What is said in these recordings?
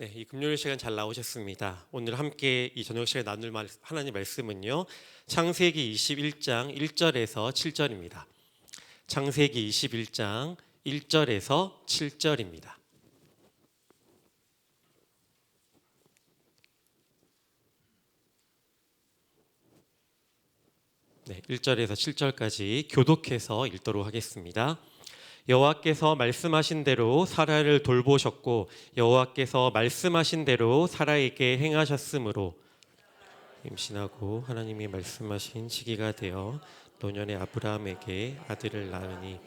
네, 이 금요일 시간 잘 나오셨습니다. 오늘 함께 이 저녁 시간에 나눌 하나님 말씀은요. 창세기 21장 1절에서 7절입니다. 창세기 21장 1절에서 7절입니다. 네, 1절에서 7절까지 교독해서 읽도록 하겠습니다. 여호와께서 말씀하신 대로 사라를 돌보셨고 여호와께서 말씀하신 대로 사라에게 행하셨으므로 임신하고 하나님이 말씀하신 시기가 되어 노년의 아브라함에게 아들을 낳으니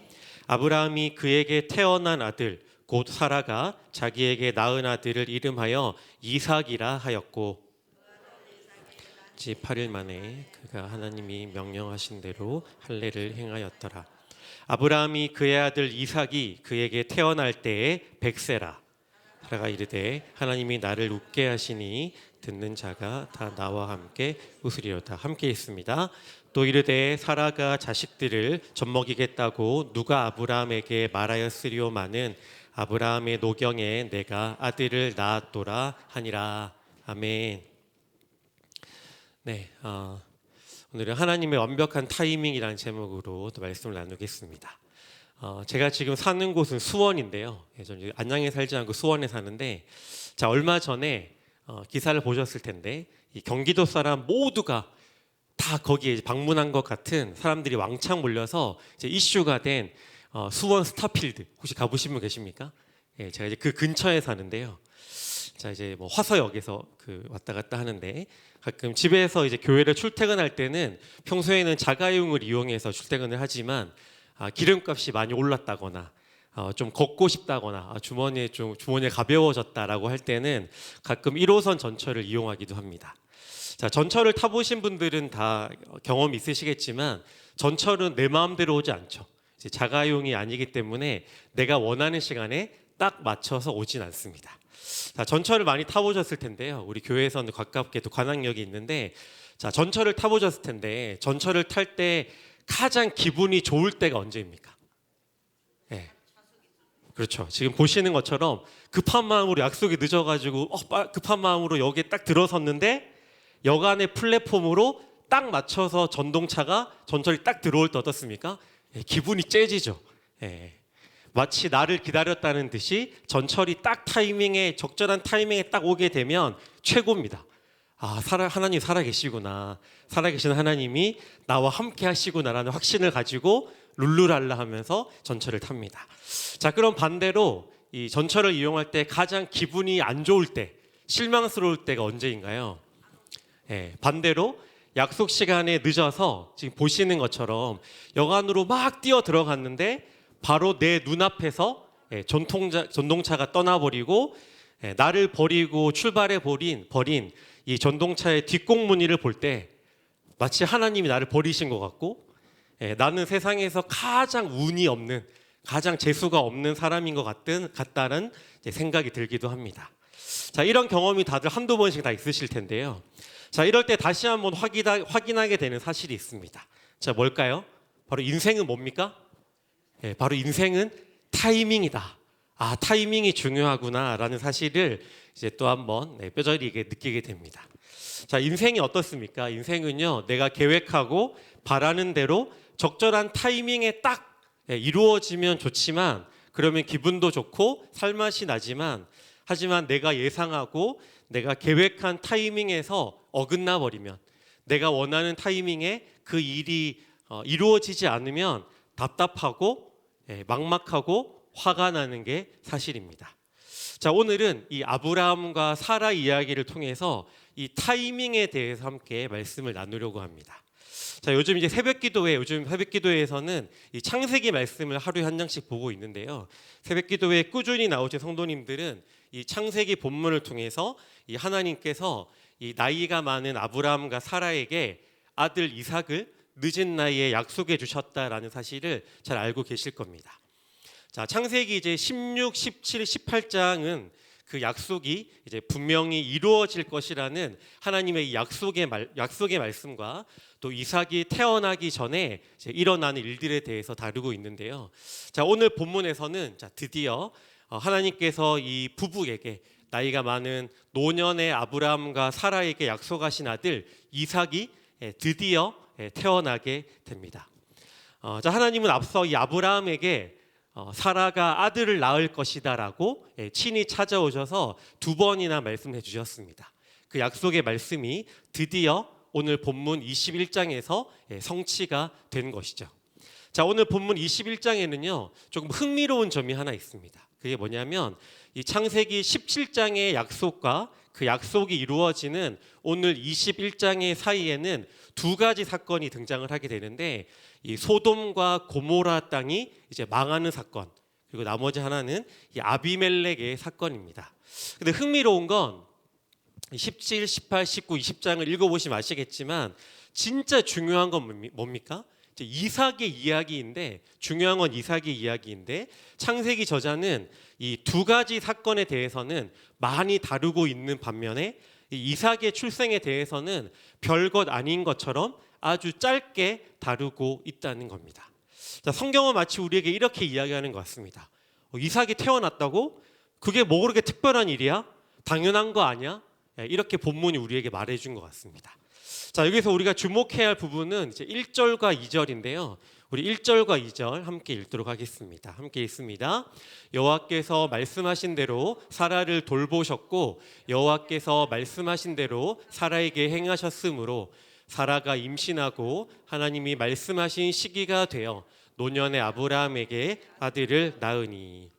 아브라함이 그에게 태어난 아들 곧 사라가 자기에게 낳은 아들을 이름하여 이삭이라 하였고 8일 만에 그가 하나님이 명령하신 대로 할례를 행하였더라. 아브라함이 그의 아들 이삭이 그에게 태어날 때에 100세라. 사라가 이르되 하나님이 나를 웃게 하시니 듣는 자가 다 나와 함께 웃으리로다. 함께 있습니다. 또 이르되 사라가 자식들을 젖먹이겠다고 누가 아브라함에게 말하였으리오마는 아브라함의 노경에 내가 아들을 낳았도라 하니라. 아멘. 네, 오늘은 하나님의 완벽한 타이밍이라는 제목으로 또 말씀을 나누겠습니다. 제가 지금 사는 곳은 수원인데요. 저는 안양에 살지 않고 수원에 사는데, 자 얼마 전에 기사를 보셨을 텐데 이 경기도 사람 모두가 다 거기에 방문한 것 같은 사람들이 왕창 몰려서 이제 이슈가 된 수원 스타필드 혹시 가보신 분 계십니까? 예, 제가 이제 그 근처에 사는데요. 자 이제 뭐 화서역에서 왔다 갔다 하는데 가끔 집에서 이제 교회를 출퇴근할 때는 평소에는 자가용을 이용해서 출퇴근을 하지만 기름값이 많이 올랐다거나 좀 걷고 싶다거나 주머니에 가벼워졌다라고 할 때는 가끔 1호선 전철을 이용하기도 합니다. 자 전철을 타보신 분들은 다 경험이 있으시겠지만 전철은 내 마음대로 오지 않죠. 이제 자가용이 아니기 때문에 내가 원하는 시간에 딱 맞춰서 오진 않습니다. 자, 전철을 많이 타보셨을 텐데요. 우리 교회에서는 가깝게 또 관악역이 있는데, 자 전철을 타보셨을 텐데 전철을 탈 때 가장 기분이 좋을 때가 언제입니까? 네. 그렇죠. 지금 보시는 것처럼 급한 마음으로 약속이 늦어가지고 급한 마음으로 여기에 딱 들어섰는데 역 안의 플랫폼으로 딱 맞춰서 전철이 딱 들어올 때 어떻습니까? 네, 기분이 째지죠. 네. 마치 나를 기다렸다는 듯이 전철이 딱 적절한 타이밍에 딱 오게 되면 최고입니다. 하나님 살아계시구나. 살아계신 하나님이 나와 함께 하시구나라는 확신을 가지고 룰루랄라 하면서 전철을 탑니다. 자, 그럼 반대로 이 전철을 이용할 때 가장 기분이 안 좋을 때, 실망스러울 때가 언제인가요? 네, 반대로 약속 시간에 늦어서 지금 보시는 것처럼 역 안으로 막 뛰어 들어갔는데 바로 내 눈앞에서 전동차가 떠나버리고 나를 버리고 출발해버린 이 전동차의 뒷공무니를 볼 때 마치 하나님이 나를 버리신 것 같고 나는 세상에서 가장 운이 없는, 가장 재수가 없는 사람인 것 같다는 생각이 들기도 합니다. 자, 이런 경험이 다들 한두 번씩 다 있으실 텐데요. 자, 이럴 때 다시 한번 확인하게 되는 사실이 있습니다. 자, 뭘까요? 바로 인생은 뭡니까? 바로 인생은 타이밍이다. 타이밍이 중요하구나라는 사실을 이제 또 한번 뼈저리게 느끼게 됩니다. 자, 인생이 어떻습니까? 인생은요, 내가 계획하고 바라는 대로 적절한 타이밍에 딱 이루어지면 좋지만, 그러면 기분도 좋고 살맛이 나지만, 하지만 내가 예상하고 내가 계획한 타이밍에서 어긋나 버리면, 내가 원하는 타이밍에 그 일이 이루어지지 않으면 답답하고 막막하고 화가 나는 게 사실입니다. 자, 오늘은 이 아브라함과 사라 이야기를 통해서 이 타이밍에 대해서 함께 말씀을 나누려고 합니다. 자, 요즘 새벽기도회에서는 이 창세기 말씀을 하루에 한 장씩 보고 있는데요. 새벽기도회에 꾸준히 나오신 성도님들은 이 창세기 본문을 통해서 이 하나님께서 이 나이가 많은 아브라함과 사라에게 아들 이삭을 늦은 나이에 약속해 주셨다라는 사실을 잘 알고 계실 겁니다. 자, 창세기 이제 16, 17, 18장은 그 약속이 이제 분명히 이루어질 것이라는 하나님의 이 약속의 말씀과 또 이삭이 태어나기 전에 이제 일어나는 일들에 대해서 다루고 있는데요. 자, 오늘 본문에서는 드디어 하나님께서 이 부부에게 나이가 많은 노년의 아브라함과 사라에게 약속하신 아들 이삭이 드디어 태어나게 됩니다. 자, 하나님은 앞서 이 아브라함에게 사라가 아들을 낳을 것이다라고 친히 찾아오셔서 두 번이나 말씀해 주셨습니다. 그 약속의 말씀이 드디어 오늘 본문 21장에서 성취가 된 것이죠. 자, 오늘 본문 21장에는요 조금 흥미로운 점이 하나 있습니다. 그게 뭐냐면 이 창세기 17장의 약속과 그 약속이 이루어지는 오늘 21장의 사이에는 두 가지 사건이 등장을 하게 되는데, 이 소돔과 고모라 땅이 이제 망하는 사건, 그리고 나머지 하나는 이 아비멜렉의 사건입니다. 근데 흥미로운 건 17, 18, 19, 20장을 읽어보시면 아시겠지만 진짜 중요한 건 뭡니까? 이삭의 이야기인데, 중요한 건 이삭의 이야기인데, 창세기 저자는 이 두 가지 사건에 대해서는 많이 다루고 있는 반면에 이 이삭의 출생에 대해서는 별것 아닌 것처럼 아주 짧게 다루고 있다는 겁니다. 자, 성경은 마치 우리에게 이렇게 이야기하는 것 같습니다. 이삭이 태어났다고? 그게 뭐 그렇게 특별한 일이야? 당연한 거 아니야? 이렇게 본문이 우리에게 말해준 것 같습니다. 자, 여기서 우리가 주목해야 할 부분은 이제 1절과 2절인데요. 우리 1절과 2절 함께 읽도록 하겠습니다. 함께 읽습니다. 여호와께서 말씀하신 대로 사라를 돌보셨고 여호와께서 말씀하신 대로 사라에게 행하셨으므로 사라가 임신하고 하나님이 말씀하신 시기가 되어 노년의 아브라함에게 아들을 낳으니.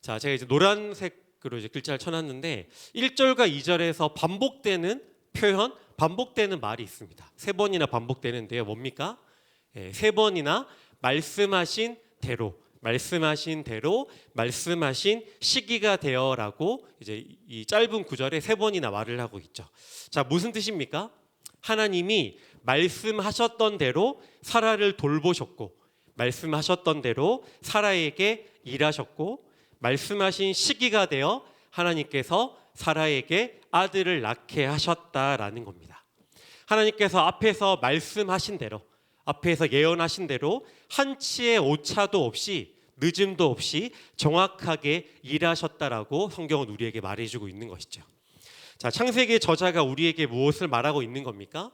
자, 제가 이제 노란색으로 이제 글자를 쳐놨는데 1절과 2절에서 반복되는 표현, 반복되는 말이 있습니다. 세 번이나 반복되는데요. 뭡니까? 세 번이나 말씀하신 대로, 말씀하신 대로, 말씀하신 시기가 되어라고 이제 이 짧은 구절에 세 번이나 말을 하고 있죠. 자, 무슨 뜻입니까? 하나님이 말씀하셨던 대로 사라를 돌보셨고, 말씀하셨던 대로 사라에게 일하셨고, 말씀하신 시기가 되어 하나님께서 사라에게 아들을 낳게 하셨다라는 겁니다. 하나님께서 앞에서 말씀하신 대로, 앞에서 예언하신 대로 한치의 오차도 없이, 늦음도 없이 정확하게 일하셨다라고 성경은 우리에게 말해주고 있는 것이죠. 자, 창세기의 저자가 우리에게 무엇을 말하고 있는 겁니까?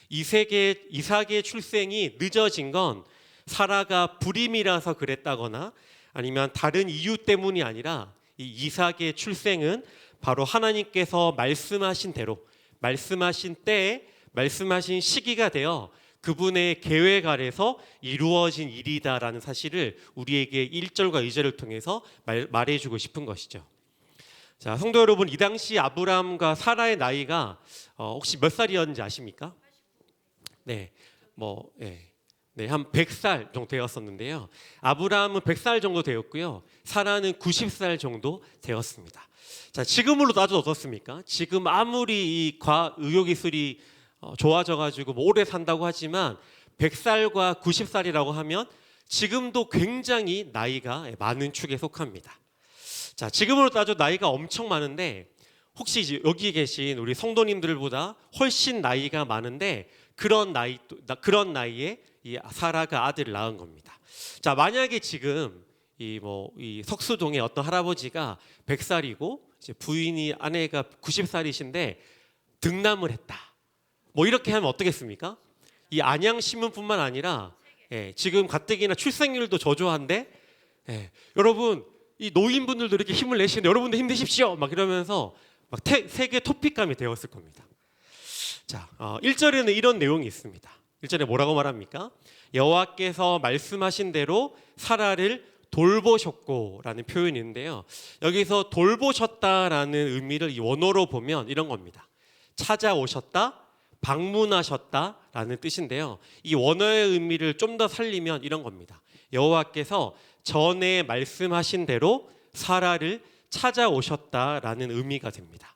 이삭의 출생이 늦어진 건 사라가 불임이라서 그랬다거나 아니면 다른 이유 때문이 아니라 이 이삭의 출생은 바로 하나님께서 말씀하신 대로, 말씀하신 때에, 말씀하신 시기가 되어 그분의 계획 아래서 이루어진 일이다라는 사실을 우리에게 1절과 2절을 통해서 말해주고 싶은 것이죠. 자, 성도 여러분, 이 당시 아브라함과 사라의 나이가 혹시 몇 살이었는지 아십니까? 한 100살 정도 되었었는데요. 아브라함은 100살 정도 되었고요. 사라는 90살 정도 되었습니다. 자, 지금으로 따져도 어떻습니까? 지금 아무리 이 의료기술이 좋아져가지고 오래 산다고 하지만 100살과 90살이라고 하면 지금도 굉장히 나이가 많은 축에 속합니다. 자, 지금으로 따져 나이가 엄청 많은데 혹시 여기 계신 우리 성도님들보다 훨씬 나이가 많은데 그런 나이에 이 사라가 아들을 낳은 겁니다. 자, 만약에 지금 이 석수동의 어떤 할아버지가 100살이고 이제 부인이 아내가 90살이신데 등남을 했다. 뭐 이렇게 하면 어떻겠습니까? 이 안양신문뿐만 아니라 지금 가뜩이나 출생률도 저조한데 여러분 이 노인분들도 이렇게 힘을 내시는데 여러분도 힘내십시오 막 이러면서 막 세계 토픽감이 되었을 겁니다. 자, 1절에는 이런 내용이 있습니다. 1절에 뭐라고 말합니까? 여호와께서 말씀하신 대로 사라를 돌보셨고 라는 표현이 있는데요. 여기서 돌보셨다라는 의미를 이 원어로 보면 이런 겁니다. 찾아오셨다, 방문하셨다라는 뜻인데요. 이 원어의 의미를 좀 더 살리면 이런 겁니다. 여호와께서 전에 말씀하신 대로 사라를 찾아오셨다라는 의미가 됩니다.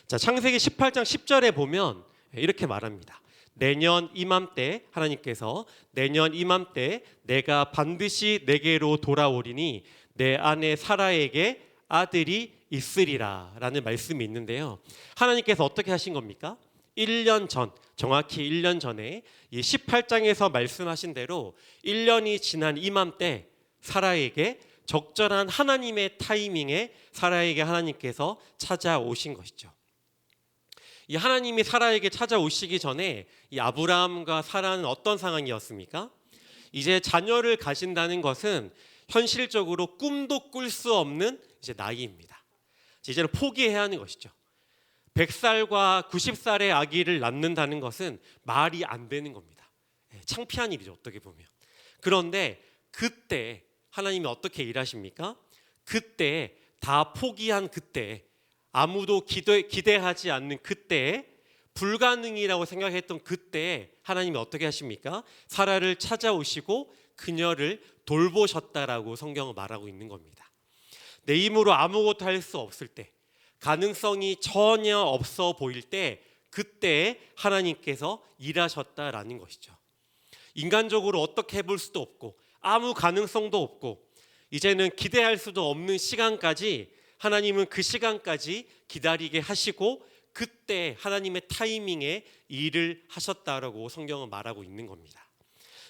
자, 창세기 18장 10절에 보면 이렇게 말합니다. 내년 이맘때 하나님께서 내년 이맘때 내가 반드시 내게로 돌아오리니 내 아내 사라에게 아들이 있으리라 라는 말씀이 있는데요. 하나님께서 어떻게 하신 겁니까? 1년 전, 정확히 1년 전에 이 18장에서 말씀하신 대로 1년이 지난 이맘때 사라에게 적절한 하나님의 타이밍에 사라에게 하나님께서 찾아오신 것이죠. 이 하나님이 사라에게 찾아오시기 전에 이 아브라함과 사라는 어떤 상황이었습니까? 이제 자녀를 가진다는 것은 현실적으로 꿈도 꿀 수 없는 이제 나이입니다. 이제는 포기해야 하는 것이죠. 100살과 90살의 아기를 낳는다는 것은 말이 안 되는 겁니다. 창피한 일이죠, 어떻게 보면. 그런데 그때 하나님이 어떻게 일하십니까? 그때 다 포기한 그때, 아무도 기대하지 않는 그때, 불가능이라고 생각했던 그때 하나님이 어떻게 하십니까? 사라를 찾아오시고 그녀를 돌보셨다라고 성경은 말하고 있는 겁니다. 내 힘으로 아무것도 할 수 없을 때, 가능성이 전혀 없어 보일 때, 그때 하나님께서 일하셨다라는 것이죠. 인간적으로 어떻게 해볼 수도 없고 아무 가능성도 없고 이제는 기대할 수도 없는 시간까지 하나님은 그 시간까지 기다리게 하시고 그때 하나님의 타이밍에 일을 하셨다라고 성경은 말하고 있는 겁니다.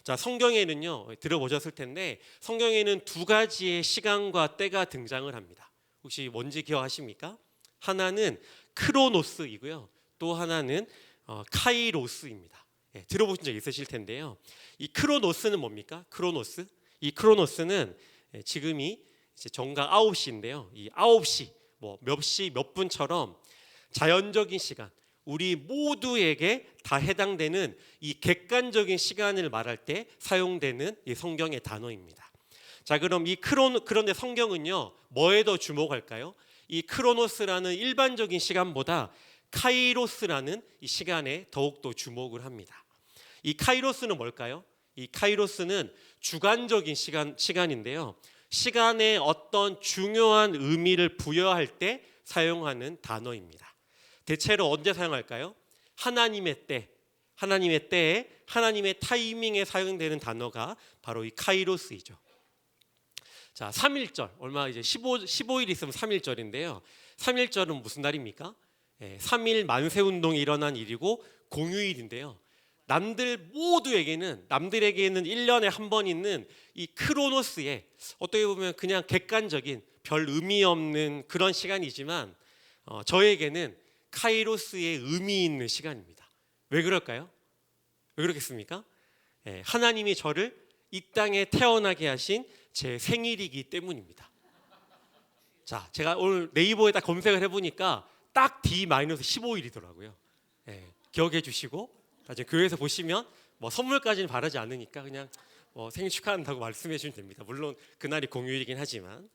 자, 성경에는요, 들어보셨을 텐데 성경에는 두 가지의 시간과 때가 등장을 합니다. 혹시 뭔지 기억하십니까? 하나는 크로노스이고요, 또 하나는 카이로스입니다. 들어보신 적 있으실 텐데요. 이 크로노스는 뭡니까? 크로노스? 이 크로노스는 지금이 이제 정각 9시인데요. 이 9시, 몇 시, 몇 분처럼 자연적인 시간, 우리 모두에게 다 해당되는 이 객관적인 시간을 말할 때 사용되는 이 성경의 단어입니다. 자, 그럼 그런데 성경은요, 뭐에 더 주목할까요? 이 크로노스라는 일반적인 시간보다 카이로스라는 이 시간에 더욱더 주목을 합니다. 이 카이로스는 뭘까요? 이 카이로스는 주관적인 시간인데요. 시간에 어떤 중요한 의미를 부여할 때 사용하는 단어입니다. 대체로 언제 사용할까요? 하나님의 때, 하나님의 때에, 하나님의 타이밍에 사용되는 단어가 바로 이 카이로스이죠. 자, 3.1절, 얼마 이제 15일 있으면 3.1절인데요. 3.1절은 무슨 날입니까? 3.1 만세운동이 일어난 일이고 공휴일인데요. 남들에게는 1년에 한 번 있는 이 크로노스에 어떻게 보면 그냥 객관적인 별 의미 없는 그런 시간이지만 저에게는 카이로스의 의미 있는 시간입니다. 왜 그럴까요? 왜 그렇겠습니까? 하나님이 저를 이 땅에 태어나게 하신 제 생일이기 때문입니다. 자, 제가 오늘 네이버에다 검색을 해보니까 딱 D-15일이더라고요. 기억해 주시고 나중에 교회에서 보시면 선물까지는 바라지 않으니까 그냥 생일 축하한다고 말씀해 주시면 됩니다. 물론 그날이 공휴일이긴 하지만,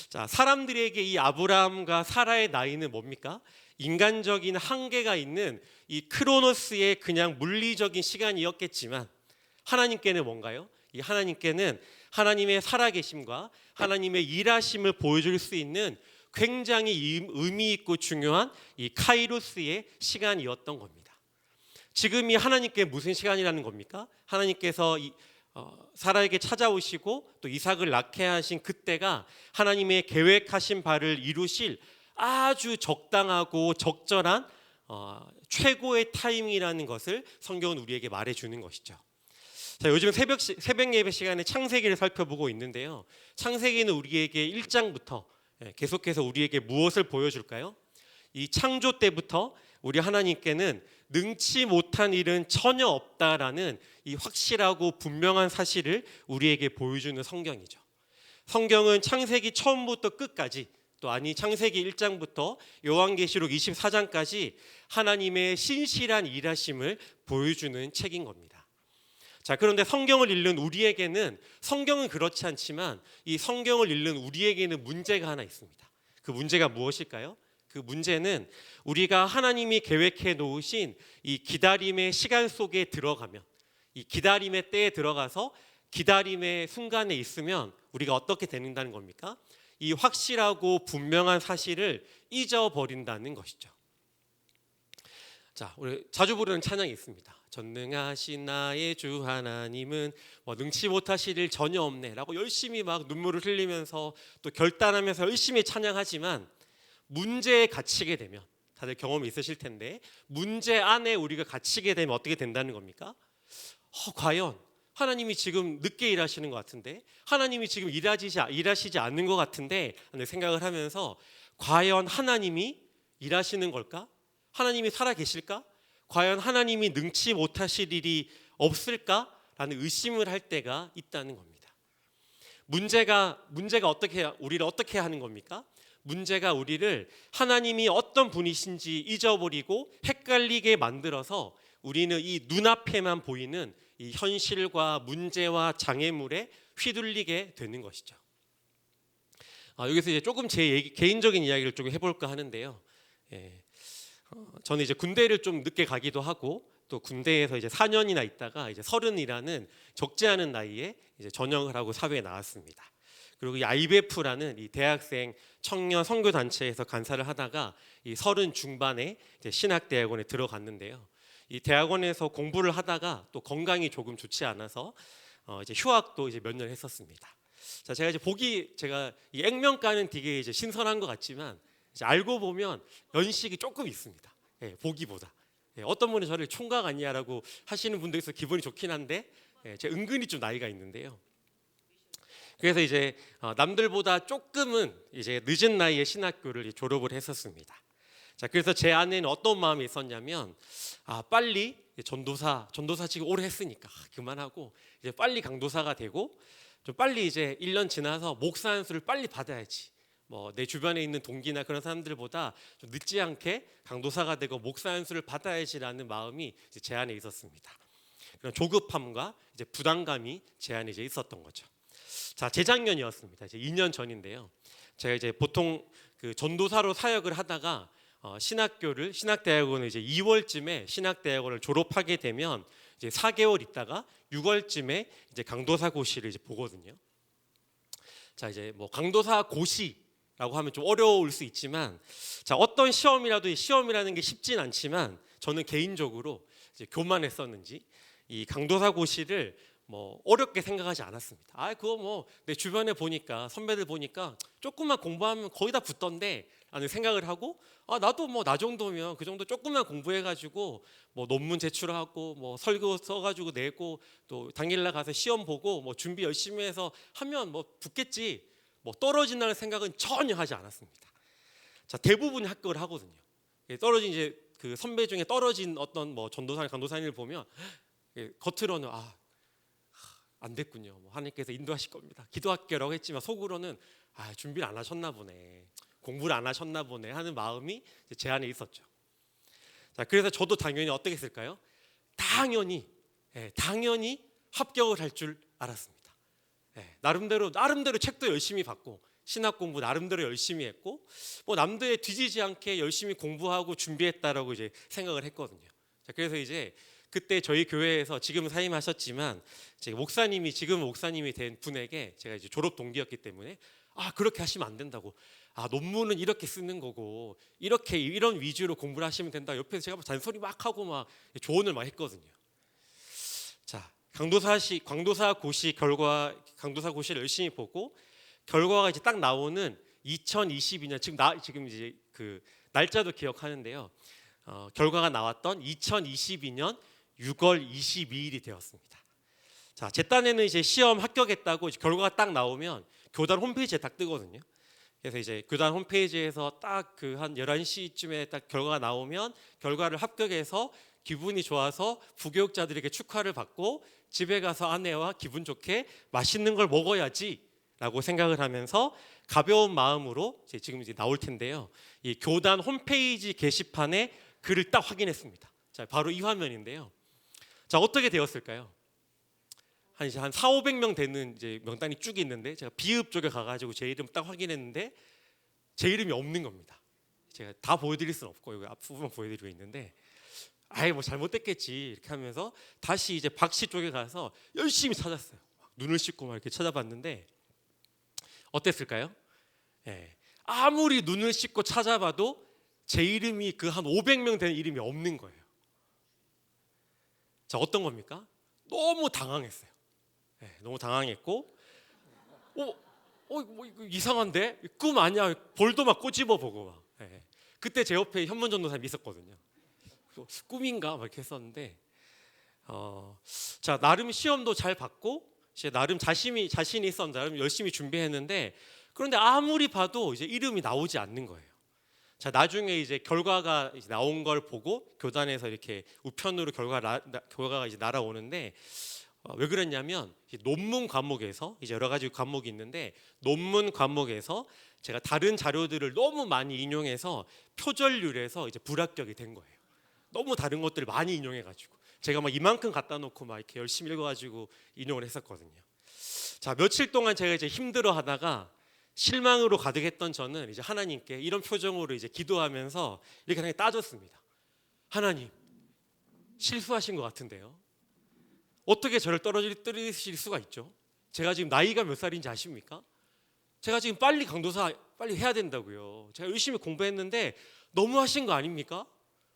자, 사람들에게 이 아브라함과 사라의 나이는 뭡니까? 인간적인 한계가 있는 이 크로노스의 그냥 물리적인 시간이었겠지만 하나님께는 뭔가요? 이 하나님께는 하나님의 살아계심과 하나님의 일하심을 보여줄 수 있는 굉장히 의미 있고 중요한 이 카이로스의 시간이었던 겁니다. 지금이 하나님께 무슨 시간이라는 겁니까? 하나님께서 사라에게 찾아오시고 또 이삭을 낳게 하신 그때가 하나님의 계획하신 바를 이루실 아주 적당하고 적절한 최고의 타이밍이라는 것을 성경은 우리에게 말해주는 것이죠. 자, 요즘 새벽 예배 시간에 창세기를 살펴보고 있는데요. 창세기는 우리에게 1장부터 계속해서 우리에게 무엇을 보여줄까요? 이 창조 때부터 우리 하나님께는 능치 못한 일은 전혀 없다라는 이 확실하고 분명한 사실을 우리에게 보여주는 성경이죠. 성경은 창세기 처음부터 끝까지, 또 창세기 1장부터 요한계시록 24장까지 하나님의 신실한 일하심을 보여주는 책인 겁니다. 자, 그런데 성경을 읽는 우리에게는, 성경은 그렇지 않지만 이 성경을 읽는 우리에게는 문제가 하나 있습니다. 그 문제가 무엇일까요? 그 문제는 우리가 하나님이 계획해 놓으신 이 기다림의 시간 속에 들어가면, 이 기다림의 때에 들어가서 기다림의 순간에 있으면 우리가 어떻게 되는다는 겁니까? 이 확실하고 분명한 사실을 잊어버린다는 것이죠. 자, 우리 자주 부르는 찬양이 있습니다. 전능하신 나의 주 하나님은 능치 못하실 일 전혀 없네 라고 열심히 막 눈물을 흘리면서 또 결단하면서 열심히 찬양하지만, 문제에 갇히게 되면, 다들 경험이 있으실 텐데, 문제 안에 우리가 갇히게 되면 어떻게 된다는 겁니까? 과연 하나님이 지금 늦게 일하시는 것 같은데, 하나님이 지금 일하시지 않는 것 같은데 하는 생각을 하면서, 과연 하나님이 일하시는 걸까? 하나님이 살아 계실까? 과연 하나님이 능치 못하실 일이 없을까라는 의심을 할 때가 있다는 겁니다. 문제가 우리를 어떻게 하는 겁니까? 문제가 우리를 하나님이 어떤 분이신지 잊어버리고 헷갈리게 만들어서 우리는 이 눈앞에만 보이는 이 현실과 문제와 장애물에 휘둘리게 되는 것이죠. 여기서 이제 조금 제 개인적인 이야기를 좀 해볼까 하는데요. 저는 이제 군대를 좀 늦게 가기도 하고, 또 군대에서 이제 4년이나 있다가 이제 30이라는 적지 않은 나이에 이제 전역을 하고 사회에 나왔습니다. 그리고 이 IBF라는 이 대학생 청년 선교 단체에서 간사를 하다가 이 30 중반에 이제 신학대학원에 들어갔는데요. 이 대학원에서 공부를 하다가 또 건강이 조금 좋지 않아서 이제 휴학도 이제 몇 년 했었습니다. 자, 제가 이 액면가는 되게 이제 신선한 것 같지만, 이제 알고 보면 연식이 조금 있습니다. 보기보다. 어떤 분이 저를 총각 아니야라고 하시는 분도 있어서 기분이 좋긴 한데, 제가 은근히 좀 나이가 있는데요. 그래서 이제 남들보다 조금은 이제 늦은 나이에 신학교를 졸업을 했었습니다. 자, 그래서 제 안에는 어떤 마음이 있었냐면, 빨리 전도사 지금 오래 했으니까 그만하고 이제 빨리 강도사가 되고, 좀 빨리 이제 1년 지나서 목사 안수를 빨리 받아야지. 내 주변에 있는 동기나 그런 사람들보다 좀 늦지 않게 강도사가 되고 목사 안수를 받아야지라는 마음이 이제 제 안에 있었습니다. 그런 조급함과 이제 부담감이 제 안에 이제 있었던 거죠. 자, 재작년이었습니다. 이제 2년 전인데요. 제가 이제 보통 그 전도사로 사역을 하다가 신학대학원을 이제 2월쯤에 신학대학원을 졸업하게 되면 이제 4개월 있다가 6월쯤에 이제 강도사 고시를 이제 보거든요. 자, 이제 강도사 고시라고 하면 좀 어려울 수 있지만, 자, 어떤 시험이라도 이 시험이라는 게 쉽진 않지만, 저는 개인적으로 이제 교만했었는지 이 강도사 고시를 어렵게 생각하지 않았습니다. 그거 내 주변에 보니까, 선배들 보니까 조금만 공부하면 거의 다 붙던데 라는 생각을 하고, 나도 나 정도면 그 정도 조금만 공부해가지고 논문 제출하고 설교 써가지고 내고 또 당일날 가서 시험 보고 준비 열심히 해서 하면 붙겠지, 떨어진다는 생각은 전혀 하지 않았습니다. 자, 대부분이 합격을 하거든요. 떨어진 이제 그 선배 중에 떨어진 어떤 전도사님, 강도사님을 보면 겉으로는 안 됐군요. 하나님께서 인도하실 겁니다. 기도할게라고 했지만 속으로는 준비를 안 하셨나 보네, 공부를 안 하셨나 보네 하는 마음이 제 안에 있었죠. 자, 그래서 저도 당연히 어떻게 했을까요? 당연히 합격을 할 줄 알았습니다. 나름대로 책도 열심히 받고 신학 공부 나름대로 열심히 했고, 남들에 뒤지지 않게 열심히 공부하고 준비했다라고 이제 생각을 했거든요. 자, 그래서 이제 그때 저희 교회에서 지금 사임하셨지만 지금 목사님이 된 분에게 제가 이제 졸업 동기였기 때문에 그렇게 하시면 안 된다고, 논문은 이렇게 쓰는 거고 이런 위주로 공부를 하시면 된다, 옆에서 제가 잔소리 막 하고 막 조언을 막 했거든요. 자, 강도사 고시를 열심히 보고 결과가 이제 딱 나오는 2022년, 지금 이제 그 날짜도 기억하는데요. 결과가 나왔던 2022년 6월 22일이 되었습니다. 자, 제 딴에는 이제 시험 합격했다고 결과가 딱 나오면 교단 홈페이지에 딱 뜨거든요. 그래서 이제 교단 홈페이지에서 딱 그 한 11시쯤에 딱 결과가 나오면 결과를 합격해서 기분이 좋아서 부교육자들에게 축하를 받고 집에 가서 아내와 기분 좋게 맛있는 걸 먹어야지라고 생각을 하면서 가벼운 마음으로 지금 이제 나올 텐데요. 이 교단 홈페이지 게시판에 글을 딱 확인했습니다. 자, 바로 이 화면인데요. 자, 어떻게 되었을까요? 한 4,500명 되는 이제 명단이 쭉 있는데, 제가 비읍 쪽에 가가지고 제 이름 딱 확인했는데 제 이름이 없는 겁니다. 제가 다 보여드릴 수는 없고 여기 앞부분 보여드리고 있는데, 잘못됐겠지 이렇게 하면서 다시 이제 박씨 쪽에 가서 열심히 찾았어요. 눈을 씻고 막 이렇게 찾아봤는데 어땠을까요? 아무리 눈을 씻고 찾아봐도 제 이름이 그 한 500명 되는 이름이 없는 거예요. 자, 어떤 겁니까? 너무 당황했어요. 너무 당황했고, 이거 이상한데? 꿈 아니야? 볼도 막 꼬집어 보고 막. 그때 제 옆에 현문 전도사님이 있었거든요. 꿈인가 막 이렇게 했었는데, 자, 나름 시험도 잘 봤고 이제 나름 자신이 있었는데 나름 열심히 준비했는데, 그런데 아무리 봐도 이제 이름이 나오지 않는 거예요. 자, 나중에 이제 결과가 이제 나온 걸 보고 교단에서 이렇게 우편으로 결과가 이제 날아오는데, 왜 그랬냐면 논문 과목에서 이제 여러 가지 과목이 있는데, 논문 과목에서 제가 다른 자료들을 너무 많이 인용해서 표절률에서 이제 불합격이 된 거예요. 너무 다른 것들을 많이 인용해가지고 제가 막 이만큼 갖다 놓고 막 이렇게 열심히 읽어가지고 인용을 했었거든요. 자, 며칠 동안 제가 이제 힘들어하다가 실망으로 가득했던 저는 이제 하나님께 이런 표정으로 이제 기도하면서 이렇게 그냥 따졌습니다. 하나님, 실수하신 것 같은데요. 어떻게 저를 떨어뜨리실 수가 있죠? 제가 지금 나이가 몇 살인지 아십니까? 제가 지금 빨리 강도사 빨리 해야 된다고요. 제가 열심히 공부했는데 너무 하신 거 아닙니까?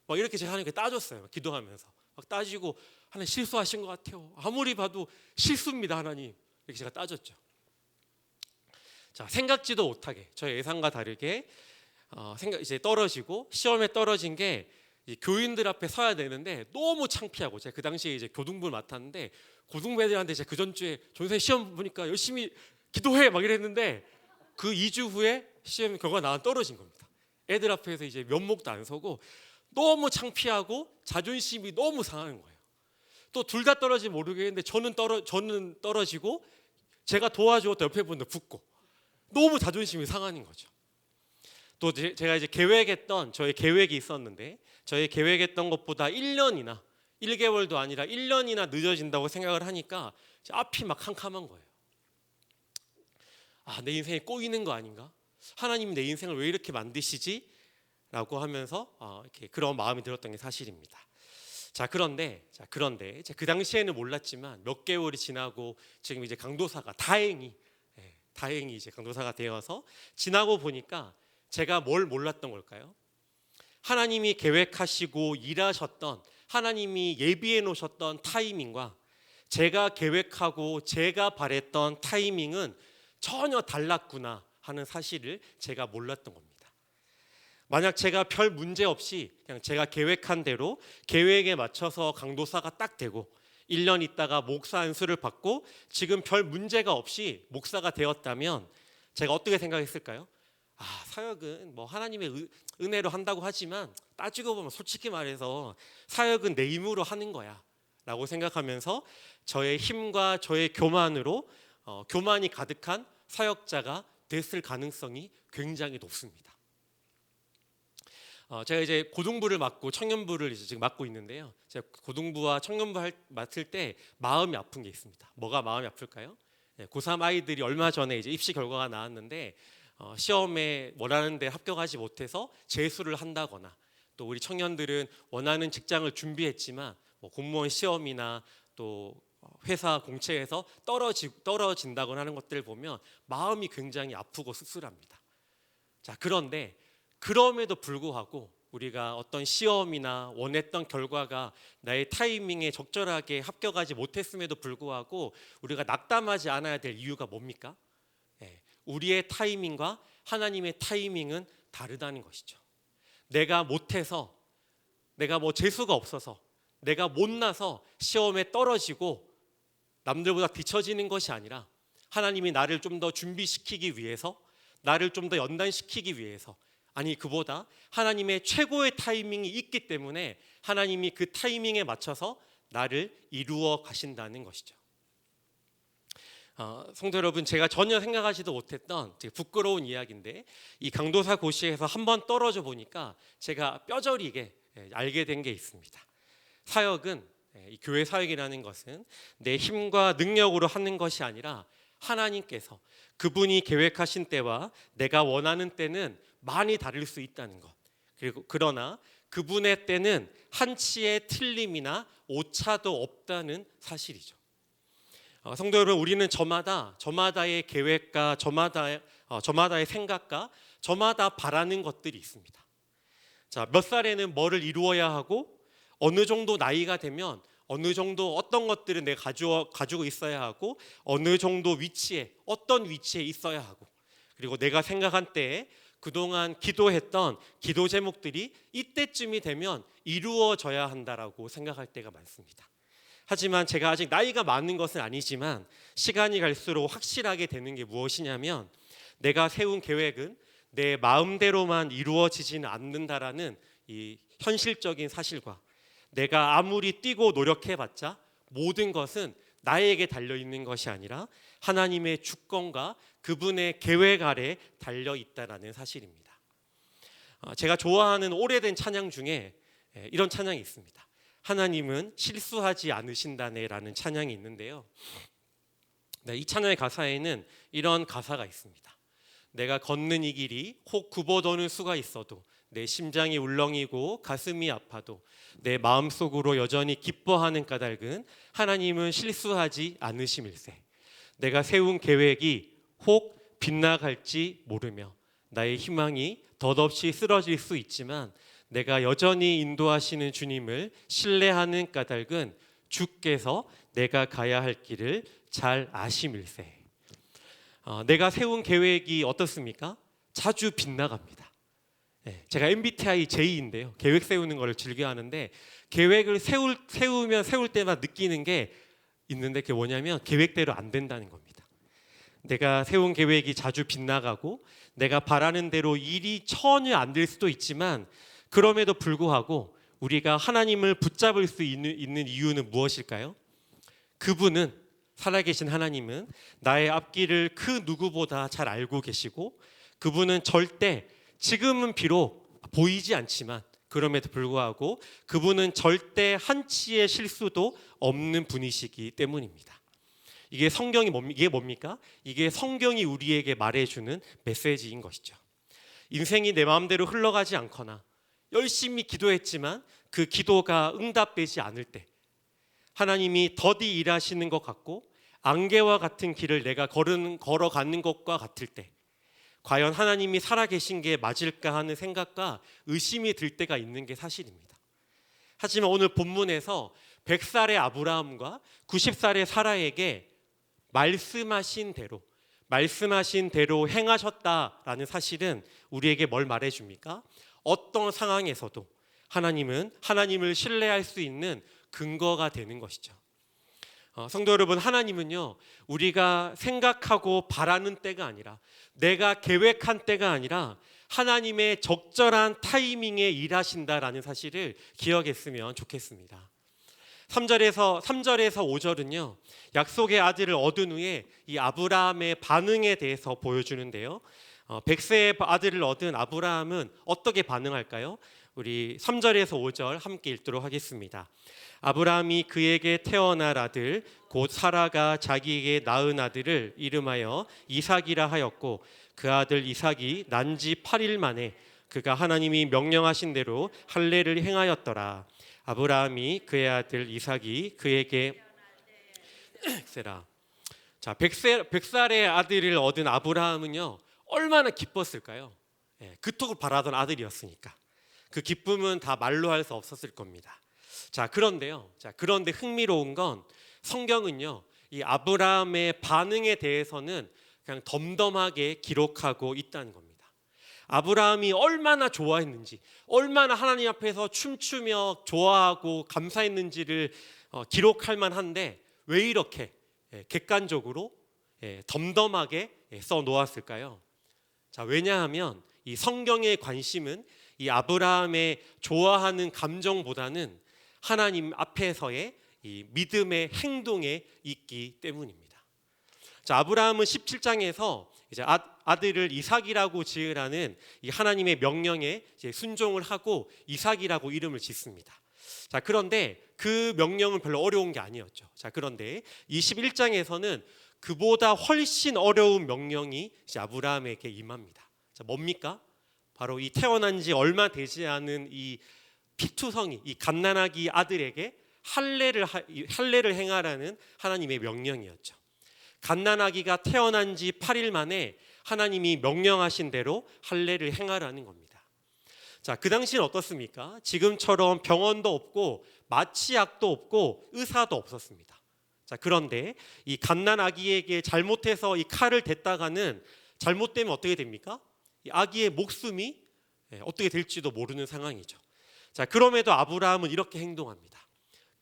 막 이렇게 제가 하나님께 따졌어요. 기도하면서 막 따지고, 하나님 실수하신 것 같아요. 아무리 봐도 실수입니다, 하나님. 이렇게 제가 따졌죠. 자, 생각지도 못하게 저의 예상과 다르게 이제 떨어지고, 시험에 떨어진 게 교인들 앞에 서야 되는데 너무 창피하고, 제가 그 당시에 이제 교동부를 맡았는데 고등부 애들한테 제가 그 전주에 전생 시험 보니까 열심히 기도해 막 이랬는데, 그 2주 후에 시험 결과 나와 떨어진 겁니다. 애들 앞에서 이제 면목도 안 서고 너무 창피하고 자존심이 너무 상하는 거예요. 또 둘 다 떨어지면 모르겠는데 저는 떨어지고 제가 도와주었던 옆에 분들 붙고, 너무 자존심이 상하는 거죠. 또 제가 이제 저의 계획이 있었는데, 저의 계획했던 것보다 1개월도 아니라 1년이나 늦어진다고 생각을 하니까 앞이 막 캄캄한 거예요. 내 인생이 꼬이는 거 아닌가? 하나님 내 인생을 왜 이렇게 만드시지? 라고 하면서 이렇게 그런 마음이 들었던 게 사실입니다. 자, 그런데 그 당시에는 몰랐지만 몇 개월이 지나고 지금 이제 강도사가 다행히 이제 강도사가 되어서 지나고 보니까 제가 뭘 몰랐던 걸까요? 하나님이 계획하시고 일하셨던, 하나님이 예비해 놓으셨던 타이밍과 제가 계획하고 제가 바랬던 타이밍은 전혀 달랐구나 하는 사실을 제가 몰랐던 겁니다. 만약 제가 별 문제 없이 그냥 제가 계획한 대로 계획에 맞춰서 강도사가 딱 되고 1년 있다가 목사 안수를 받고 지금 별 문제가 없이 목사가 되었다면 제가 어떻게 생각했을까요? 사역은 뭐 하나님의 은혜로 한다고 하지만 따지고 보면 솔직히 말해서 사역은 내 힘으로 하는 거야 라고 생각하면서 저의 힘과 저의 교만으로 교만이 가득한 사역자가 됐을 가능성이 굉장히 높습니다. 제가 이제 고등부를 맡고 청년부를 이제 지금 맡고 있는데요. 제가 고등부와 청년부 맡을 때 마음이 아픈 게 있습니다. 뭐가 마음이 아플까요? 고3 아이들이 얼마 전에 이제 입시 결과가 나왔는데 시험에 원하는 데 합격하지 못해서 재수를 한다거나, 또 우리 청년들은 원하는 직장을 준비했지만 뭐 공무원 시험이나 또 회사 공채에서 떨어진다거나 하는 것들을 보면 마음이 굉장히 아프고 씁쓸합니다. 자, 그런데 그럼에도 불구하고 우리가 어떤 시험이나 원했던 결과가 나의 타이밍에 적절하게 합격하지 못했음에도 불구하고 우리가 낙담하지 않아야 될 이유가 뭡니까? 우리의 타이밍과 하나님의 타이밍은 다르다는 것이죠. 내가 못해서, 내가 뭐 재수가 없어서, 내가 못나서 시험에 떨어지고 남들보다 뒤처지는 것이 아니라 하나님이 나를 좀 더 준비시키기 위해서, 나를 좀 더 연단시키기 위해서, 아니 그보다 하나님의 최고의 타이밍이 있기 때문에 하나님이 그 타이밍에 맞춰서 나를 이루어 가신다는 것이죠. 성도 여러분, 제가 전혀 생각하지도 못했던 되게 부끄러운 이야기인데, 이 강도사 고시에서 한번 떨어져 보니까 제가 뼈저리게 알게 된 게 있습니다. 사역은, 이 교회 사역이라는 것은 내 힘과 능력으로 하는 것이 아니라 하나님께서 그분이 계획하신 때와 내가 원하는 때는 많이 다를 수 있다는 것, 그리고 그러나 그분의 때는 한치의 틀림이나 오차도 없다는 사실이죠. 성도 여러분, 우리는 저마다의 계획과 저마다의 생각과 저마다 바라는 것들이 있습니다. 자, 몇 살에는 뭐를 이루어야 하고, 어느 정도 나이가 되면 어느 정도 어떤 것들을 내가 가지고 있어야 하고, 어느 정도 위치에, 어떤 위치에 있어야 하고, 그리고 내가 생각한 때에 그동안 기도했던 기도 제목들이 이때쯤이 되면 이루어져야 한다라고 생각할 때가 많습니다. 하지만 제가 아직 나이가 많은 것은 아니지만 시간이 갈수록 확실하게 되는 게 무엇이냐면 내가 세운 계획은 내 마음대로만 이루어지지는 않는다라는 이 현실적인 사실과 내가 아무리 뛰고 노력해봤자 모든 것은 나에게 달려있는 것이 아니라 하나님의 주권과 그분의 계획 아래 달려있다라는 사실입니다. 제가 좋아하는 오래된 찬양 중에 이런 찬양이 있습니다. 하나님은 실수하지 않으신다네라는 찬양이 있는데요. 이 찬양의 가사에는 이런 가사가 있습니다. 내가 걷는 이 길이 혹 굽어도는 수가 있어도 내 심장이 울렁이고 가슴이 아파도 내 마음속으로 여전히 기뻐하는 까닭은 하나님은 실수하지 않으심일세. 내가 세운 계획이 혹 빗나갈지 모르며 나의 희망이 덧없이 쓰러질 수 있지만 내가 여전히 인도하시는 주님을 신뢰하는 까닭은 주께서 내가 가야 할 길을 잘 아심일세. 내가 세운 계획이 어떻습니까? 자주 빗나갑니다. 제가 MBTI J인데요. 계획 세우는 것을 즐겨하는데 계획을 세우면 세울 때마다 느끼는 게 있는데 그게 뭐냐면 계획대로 안 된다는 겁니다. 내가 세운 계획이 자주 빗나가고 내가 바라는 대로 일이 전혀 안 될 수도 있지만 그럼에도 불구하고 우리가 하나님을 붙잡을 수 있는 이유는 무엇일까요? 그분은 살아계신 하나님은 나의 앞길을 그 누구보다 잘 알고 계시고 그분은 절대 지금은 비록 보이지 않지만 그럼에도 불구하고 그분은 절대 한치의 실수도 없는 분이시기 때문입니다. 이게 뭡니까? 이게 성경이 우리에게 말해주는 메시지인 것이죠. 인생이 내 마음대로 흘러가지 않거나 열심히 기도했지만 그 기도가 응답되지 않을 때 하나님이 더디 일하시는 것 같고 안개와 같은 길을 내가 걸어가는 것과 같을 때 과연 하나님이 살아계신 게 맞을까 하는 생각과 의심이 들 때가 있는 게 사실입니다. 하지만 오늘 본문에서 100살의 아브라함과 90살의 사라에게 말씀하신 대로 행하셨다라는 사실은 우리에게 뭘 말해줍니까? 어떤 상황에서도 하나님은 하나님을 신뢰할 수 있는 근거가 되는 것이죠. 성도 여러분, 하나님은요 우리가 생각하고 바라는 때가 아니라 내가 계획한 때가 아니라 하나님의 적절한 타이밍에 일하신다라는 사실을 기억했으면 좋겠습니다. 3절에서 5절은요 약속의 아들을 얻은 후에 이 아브라함의 반응에 대해서 보여주는데요. 100세의 아들을 얻은 아브라함은 어떻게 반응할까요? 우리 3절에서 5절 함께 읽도록 하겠습니다. 아브라함이 그에게 태어날 아들 곧 사라가 자기에게 낳은 아들을 이름하여 이삭이라 하였고 그 아들 이삭이 난 지 8일 만에 그가 하나님이 명령하신 대로 할례를 행하였더라. 아브라함이 그의 아들 이삭이 그에게 자, 100살의 아들을 얻은 아브라함은요 얼마나 기뻤을까요? 그토록 바라던 아들이었으니까 그 기쁨은 다 말로 할 수 없었을 겁니다. 그런데 흥미로운 건 성경은요 이 아브라함의 반응에 대해서는 그냥 덤덤하게 기록하고 있다는 겁니다. 아브라함이 얼마나 좋아했는지, 얼마나 하나님 앞에서 춤추며 좋아하고 감사했는지를 기록할 만한데 왜 이렇게 객관적으로 덤덤하게 써 놓았을까요? 왜냐하면 이 성경의 관심은 이 아브라함의 좋아하는 감정보다는 하나님 앞에서의 이 믿음의 행동에 있기 때문입니다. 아브라함은 17장에서 이제 아들을 이삭이라고 지으라는 이 하나님의 명령에 이제 순종을 하고 이삭이라고 이름을 짓습니다. 그런데 그 명령은 별로 어려운 게 아니었죠. 그런데 21장에서는 그보다 훨씬 어려운 명령이 이제 아브라함에게 임합니다. 뭡니까? 바로 이 태어난 지 얼마 되지 않은 이 피투성이 이 갓난아기 아들에게 할례를 행하라는 하나님의 명령이었죠. 갓난아기가 태어난 지 8일 만에 하나님이 명령하신 대로 할례를 행하라는 겁니다. 그 당시는 어떻습니까? 지금처럼 병원도 없고 마취약도 없고 의사도 없었습니다. 그런데 이 갓난아기에게 잘못해서 이 칼을 댔다가는 잘못되면 어떻게 됩니까? 이 아기의 목숨이 어떻게 될지도 모르는 상황이죠. 그럼에도 아브라함은 이렇게 행동합니다.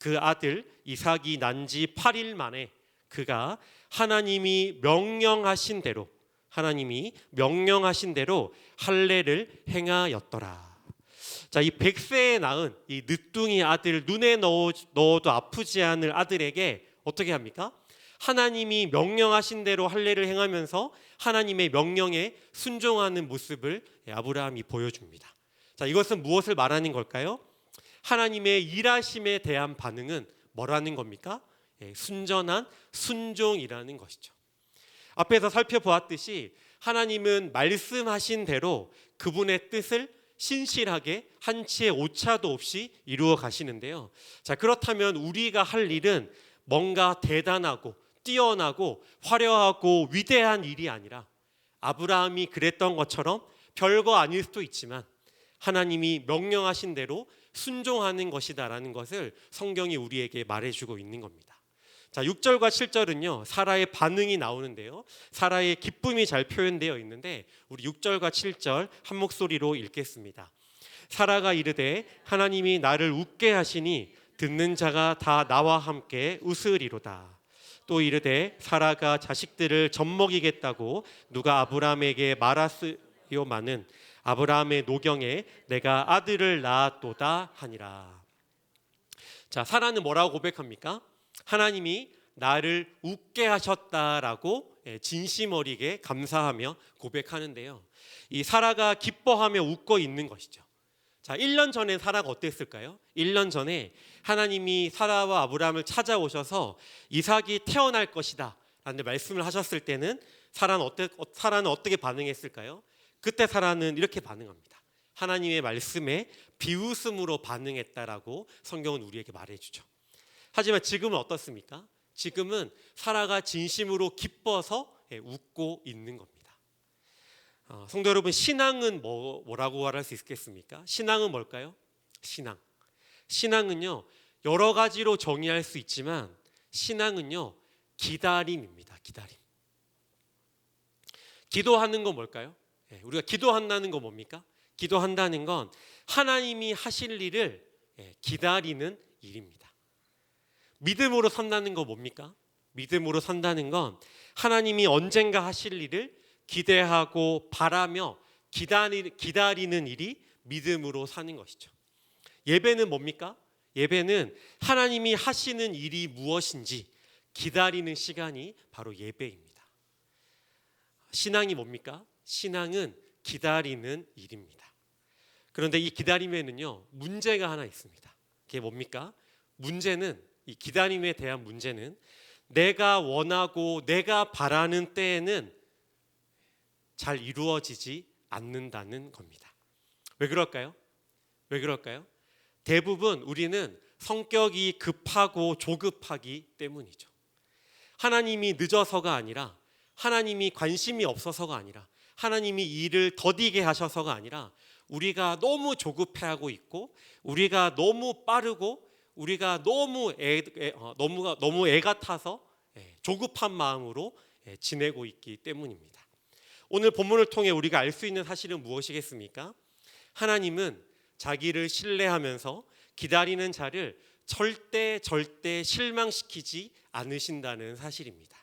그 아들 이삭이 난 지 8일 만에 그가 하나님이 명령하신 대로 할례를 행하였더라. 자, 이 100세에 낳은 이 늦둥이 아들, 눈에 넣어도 아프지 않을 아들에게 어떻게 합니까? 하나님이 명령하신 대로 할례를 행하면서 하나님의 명령에 순종하는 모습을 아브라함이 보여줍니다. 자, 이것은 무엇을 말하는 걸까요? 하나님의 일하심에 대한 반응은 뭐라는 겁니까? 순전한 순종이라는 것이죠. 앞에서 살펴보았듯이 하나님은 말씀하신 대로 그분의 뜻을 신실하게 한치의 오차도 없이 이루어 가시는데요. 자, 그렇다면 우리가 할 일은 뭔가 대단하고 뛰어나고 화려하고 위대한 일이 아니라 아브라함이 그랬던 것처럼 별거 아닐 수도 있지만 하나님이 명령하신 대로 순종하는 것이다라는 것을 성경이 우리에게 말해주고 있는 겁니다. 자, 6절과 7절은요 사라의 반응이 나오는데요, 사라의 기쁨이 잘 표현되어 있는데 우리 6절과 7절 한 목소리로 읽겠습니다. 사라가 이르되 하나님이 나를 웃게 하시니 듣는 자가 다 나와 함께 웃으리로다. 또 이르되 사라가 자식들을 젖먹이겠다고 누가 아브라함에게 말하였으요마는 아브라함의 노경에 내가 아들을 낳았도다 하니라. 자, 사라는 뭐라고 고백합니까? 하나님이 나를 웃게 하셨다라고 진심 어리게 감사하며 고백하는데요, 이 사라가 기뻐하며 웃고 있는 것이죠. 자, 1년 전에 사라가 어땠을까요? 1년 전에 하나님이 사라와 아브라함을 찾아오셔서 이삭이 태어날 것이다 라는 말씀을 하셨을 때는 사라는 어떻게 반응했을까요? 그때 사라는 이렇게 반응합니다. 하나님의 말씀에 비웃음으로 반응했다라고 성경은 우리에게 말해주죠. 하지만 지금은 어떻습니까? 지금은 사라가 진심으로 기뻐서 웃고 있는 겁니다. 성도 여러분, 신앙은 뭐라고 말할 수 있겠습니까? 신앙은 뭘까요? 신앙은요 여러 가지로 정의할 수 있지만 신앙은요 기다림입니다. 기도하는 건 뭘까요? 우리가 기도한다는 건 뭡니까? 기도한다는 건 하나님이 하실 일을 기다리는 일입니다. 믿음으로 산다는 건 뭡니까? 믿음으로 산다는 건 하나님이 언젠가 하실 일을 기대하고 바라며 기다리는 일이 믿음으로 사는 것이죠. 예배는 뭡니까? 예배는 하나님이 하시는 일이 무엇인지 기다리는 시간이 바로 예배입니다. 신앙이 뭡니까? 신앙은 기다리는 일입니다. 그런데 이 기다림에는요 문제가 하나 있습니다. 그게 뭡니까? 이 기다림에 대한 문제는 내가 원하고 내가 바라는 때에는 잘 이루어지지 않는다는 겁니다. 왜 그럴까요? 대부분 우리는 성격이 급하고 조급하기 때문이죠. 하나님이 늦어서가 아니라, 하나님이 관심이 없어서가 아니라, 하나님이 일을 더디게 하셔서가 아니라 우리가 너무 조급해하고 있고 우리가 너무 빠르고 우리가 너무 애가 타서 조급한 마음으로 지내고 있기 때문입니다. 오늘 본문을 통해 우리가 알 수 있는 사실은 무엇이겠습니까? 하나님은 자기를 신뢰하면서 기다리는 자를 절대 실망시키지 않으신다는 사실입니다.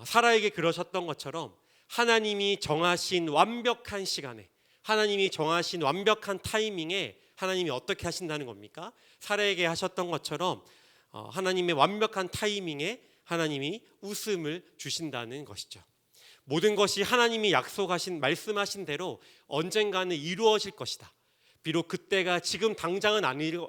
사라에게 그러셨던 것처럼 하나님이 정하신 완벽한 시간에, 하나님이 정하신 완벽한 타이밍에 하나님이 어떻게 하신다는 겁니까? 사라에게 하셨던 것처럼 하나님의 완벽한 타이밍에 하나님이 웃음을 주신다는 것이죠. 모든 것이 하나님이 말씀하신 대로 언젠가는 이루어질 것이다. 비록 그때가 지금 당장은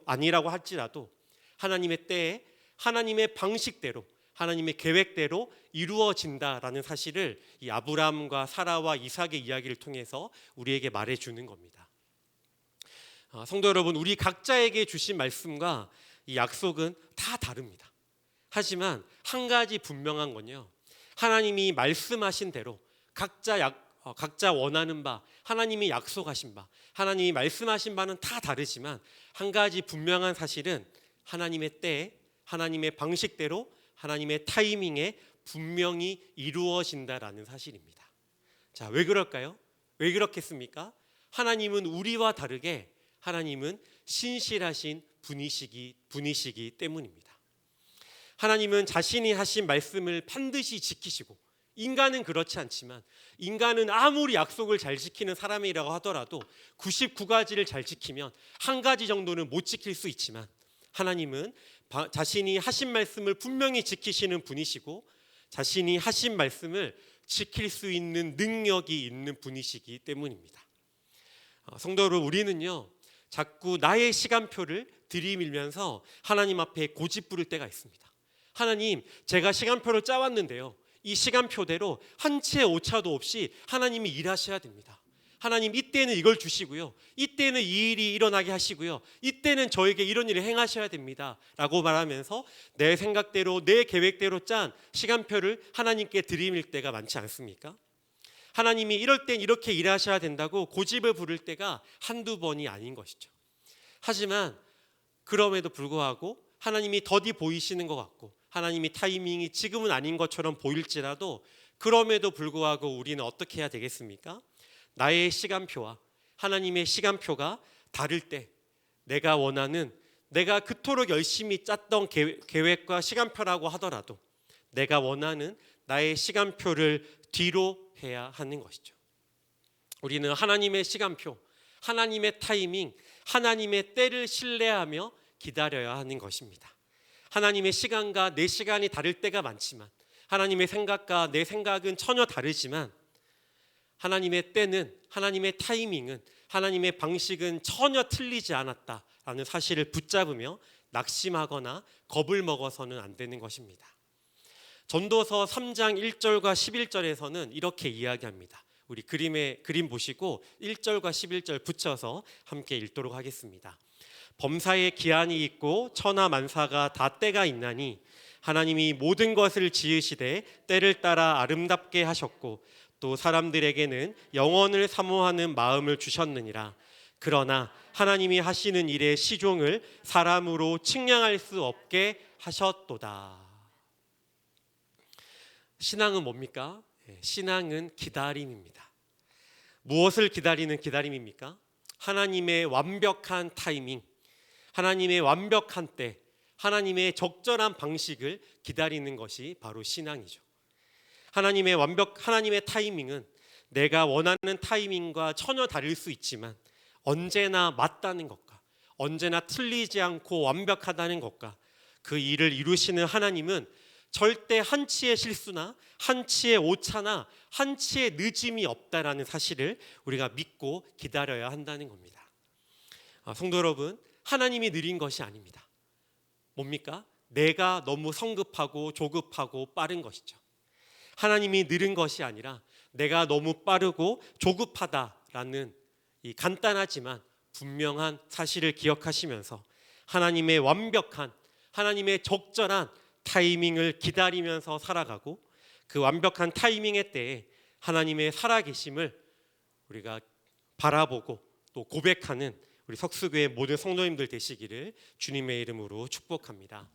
아니라고 할지라도 하나님의 때에 하나님의 방식대로, 하나님의 계획대로 이루어진다라는 사실을 이 아브라함과 사라와 이삭의 이야기를 통해서 우리에게 말해주는 겁니다. 성도 여러분, 우리 각자에게 주신 말씀과 이 약속은 다 다릅니다. 하지만 한 가지 분명한 건요, 하나님이 말씀하신 대로 각자 원하는 바, 하나님이 약속하신 바, 하나님이 말씀하신 바는 다 다르지만 한 가지 분명한 사실은 하나님의 때에, 하나님의 방식대로, 하나님의 타이밍에 분명히 이루어진다라는 사실입니다. 자, 왜 그럴까요? 왜 그렇겠습니까? 하나님은 우리와 다르게 하나님은 신실하신 분이시기 때문입니다. 하나님은 자신이 하신 말씀을 반드시 지키시고, 인간은 그렇지 않지만, 인간은 아무리 약속을 잘 지키는 사람이라고 하더라도 99가지를 잘 지키면 한 가지 정도는 못 지킬 수 있지만, 하나님은 자신이 하신 말씀을 분명히 지키시는 분이시고, 자신이 하신 말씀을 지킬 수 있는 능력이 있는 분이시기 때문입니다. 성도 여러분, 우리는요 자꾸 나의 시간표를 들이밀면서 하나님 앞에 고집 부릴 때가 있습니다. 하나님, 제가 시간표를 짜왔는데요, 이 시간표대로 한 치의 오차도 없이 하나님이 일하셔야 됩니다. 하나님, 이때는 이걸 주시고요, 이때는 이 일이 일어나게 하시고요, 이때는 저에게 이런 일을 행하셔야 됩니다 라고 말하면서 내 생각대로, 내 계획대로 짠 시간표를 하나님께 들이밀 때가 많지 않습니까? 하나님이 이럴 땐 이렇게 일하셔야 된다고 고집을 부를 때가 한두 번이 아닌 것이죠. 하지만 그럼에도 불구하고 하나님이 더디 보이시는 것 같고, 하나님이 타이밍이 지금은 아닌 것처럼 보일지라도, 그럼에도 불구하고 우리는 어떻게 해야 되겠습니까? 나의 시간표와 하나님의 시간표가 다를 때, 내가 원하는, 내가 그토록 열심히 짰던 계획과 시간표라고 하더라도 내가 원하는 나의 시간표를 뒤로 해야 하는 것이죠. 우리는 하나님의 시간표, 하나님의 타이밍, 하나님의 때를 신뢰하며 기다려야 하는 것입니다. 하나님의 시간과 내 시간이 다를 때가 많지만, 하나님의 생각과 내 생각은 전혀 다르지만, 하나님의 때는, 하나님의 타이밍은, 하나님의 방식은 전혀 틀리지 않았다라는 사실을 붙잡으며 낙심하거나 겁을 먹어서는 안 되는 것입니다. 전도서 3장 1절과 11절에서는 이렇게 이야기합니다. 우리 그림 보시고 1절과 11절 붙여서 함께 읽도록 하겠습니다. 범사에 기한이 있고 천하 만사가 다 때가 있나니 하나님이 모든 것을 지으시되 때를 따라 아름답게 하셨고, 또 사람들에게는 영원을 사모하는 마음을 주셨느니라. 그러나 하나님이 하시는 일의 시종을 사람으로 측량할 수 없게 하셨도다. 신앙은 뭡니까? 신앙은 기다림입니다. 무엇을 기다리는 기다림입니까? 하나님의 완벽한 타이밍, 하나님의 완벽한 때, 하나님의 적절한 방식을 기다리는 것이 바로 신앙이죠. 하나님의 타이밍은 내가 원하는 타이밍과 전혀 다를 수 있지만, 언제나 맞다는 것과, 언제나 틀리지 않고 완벽하다는 것과, 그 일을 이루시는 하나님은 절대 한 치의 실수나 한 치의 오차나 한 치의 늦음이 없다라는 사실을 우리가 믿고 기다려야 한다는 겁니다. 성도 여러분, 하나님이 느린 것이 아닙니다. 뭡니까? 내가 너무 성급하고 조급하고 빠른 것이죠. 하나님이 느린 것이 아니라 내가 너무 빠르고 조급하다라는 이 간단하지만 분명한 사실을 기억하시면서 하나님의 완벽한, 하나님의 적절한 타이밍을 기다리면서 살아가고, 그 완벽한 타이밍의 때에 하나님의 살아계심을 우리가 바라보고 또 고백하는 우리 석수교회 모든 성도님들 되시기를 주님의 이름으로 축복합니다.